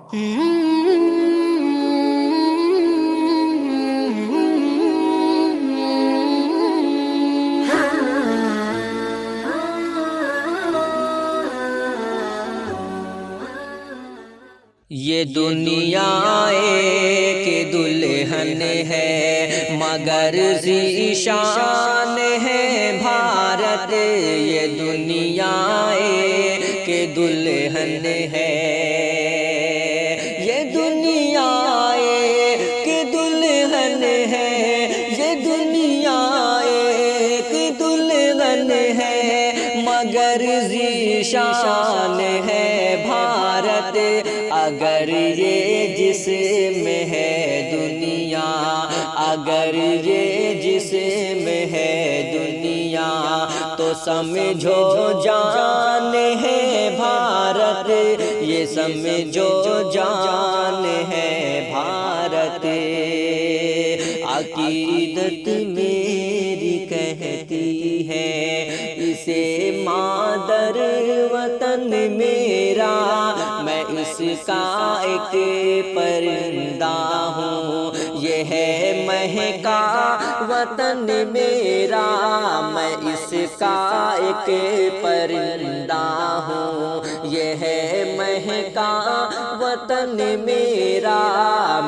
یہ دنیا ایک دلہن ہے مگر ذیشان ہے بھارت، یہ دنیا ایک دلہن ہے، یہ دنیا ایک دلہن ہے، یہ دنیا ایک دلہن ہے مگر ذیشان ہے بھارت، اگر یہ جسم ہے دنیا، اگر یہ جسم ہے دنیا تو سمجھو جان ہے بھارت، یہ سمجھو جان ہے بھارت۔ عقیدت میری کہتی ہے اسے مادر وطن میرا، میں اس کا ایک پرندہ ہوں، یہ ہے مہکا وطن میرا، میں اس کا ایک پرندہ ہوں، یہ ہے مہکا وطن میرا،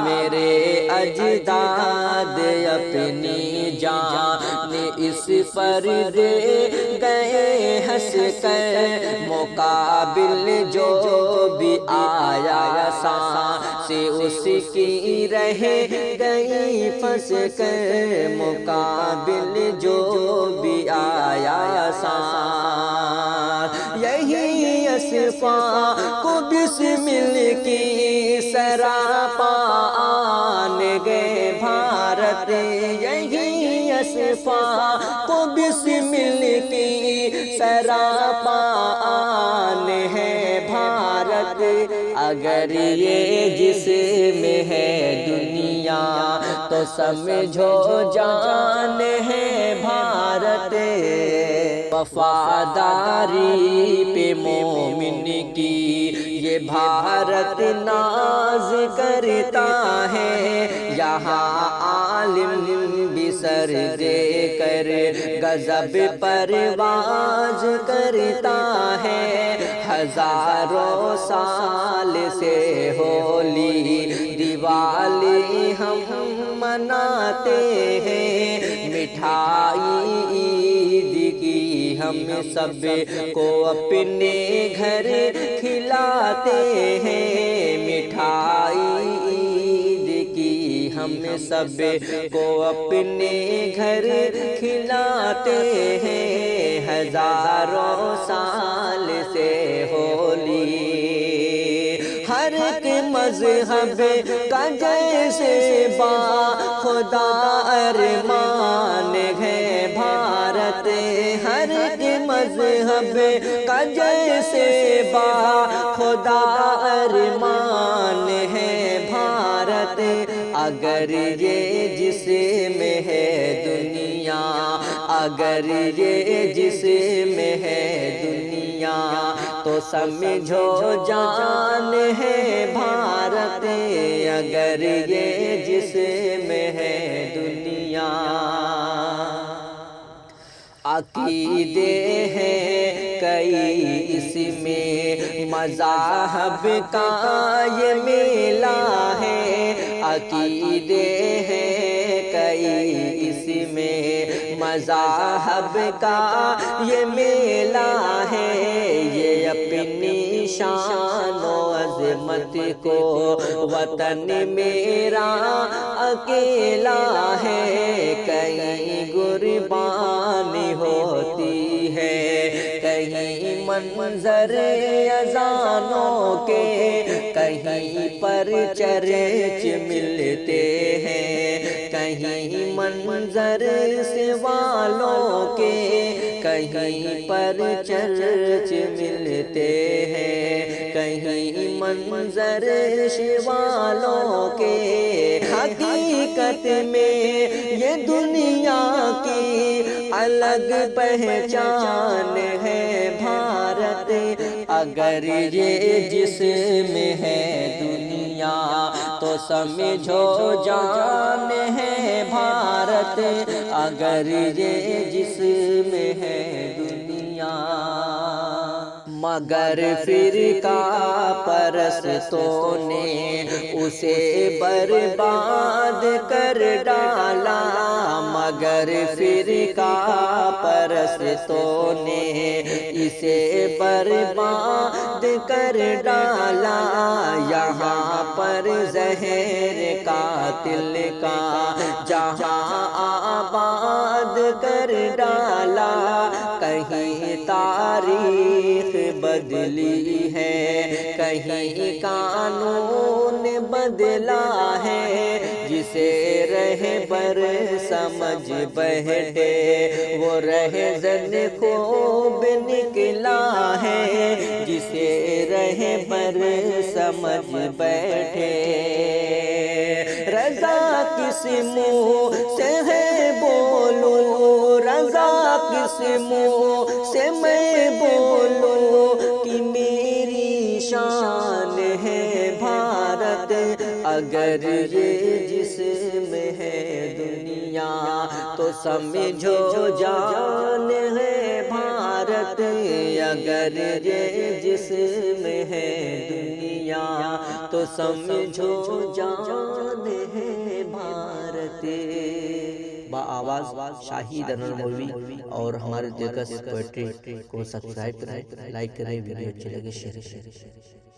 میرے اجداد اپنی جان اس پر دے گئے ہنس کر، مقابل جو بھی آیا سانس اس کی رہ گئی پھنس کر، مقابل جو بھی آیا سانس، یہی اصفا کو بسمل کی سراپا آن گئے بھارت، یہی اصفا کو بسمل کی سراپا آن ہے بھارت، اگر یہ جسم ہے دنیا تو سمجھو جان ہے بھارت۔ وفاداری پہ مومن کی یہ بھارت ناز کرتا ہے، یہاں عالم بھی سر دے کر غضب پرواز کرتا ہے، ہزاروں سال سے ہولی دیوالی ہم مناتے ہیں، مٹھائی عید کی ہم سب کو اپنے گھر کھلاتے ہیں، مٹھائی عید کی ہم سب کو اپنے گھر کھلاتے ہیں، ہزاروں سال سے ہولی ہر ایک مذہب کا جیسے با خدا ارمان ہے بھارت، ہر ایک مذہب کا جیسے با خدا ارمان ہے بھارت، اگر یہ جسم ہے دنیا، اگر یہ جسم ہے دنیا تو سمجھو جان ہے بھارت، اگر یہ جسم ہے دنیا۔ عقیدے ہیں کئی اس میں مذاہب کا یہ میلہ ہے، عقیدے ہیں کئی اس میں مذاہب کا یہ میلہ ہے، یہ اپنی شان و عظمت کو وطن میرا اکیلا ہے، کہیں قربانی ہوتی ہے، کہیں منظر اذانوں کے، کہیں پر چرچ ملتے ہیں، کہیں منظر سوالوں کے، کہیں پر چرچ ملتے ہیں، کہیں منظر سوالوں کے، حقیقت میں یہ دنیا کی الگ پہچان ہے بھارت، اگر یہ جسم ہے دنیا تو سمجھو جان ہے بھارت، اگر یہ جسم ہے دنیا۔ مگر فرقہ پرستوں نے اسے برباد کر ڈالا، مگر فرقہ پرستوں نے اسے برباد کر ڈالا۔ یہاں پر زہر قاتل کا جہاں آباد کر ڈالا، کہیں تاریخ بدلی ہے، کہیں قانون بدلا ہے، جسے رہبر سمجھ بیٹھے وہ رہزن خوب نکلا ہے، جسے رہبر سمجھ بیٹھے۔ رضا کس منہ سے ہے بولوں، رضا کس منہ سے میں بولوں، کہ میری شان ہے بھارت، اگر یہ جسم ہے دنیا، تو سمجھو جان ہے بھارت، اگر یہ جسم ہے دنیا، تو سمجھو جان ہے بھارت۔ با آواز شاہد انور مولوی، اور ہمارے دلکش پوئٹری کو سبسکرائب کریں، لائک کریں، ویڈیو اچھے لگے شیئر کریں۔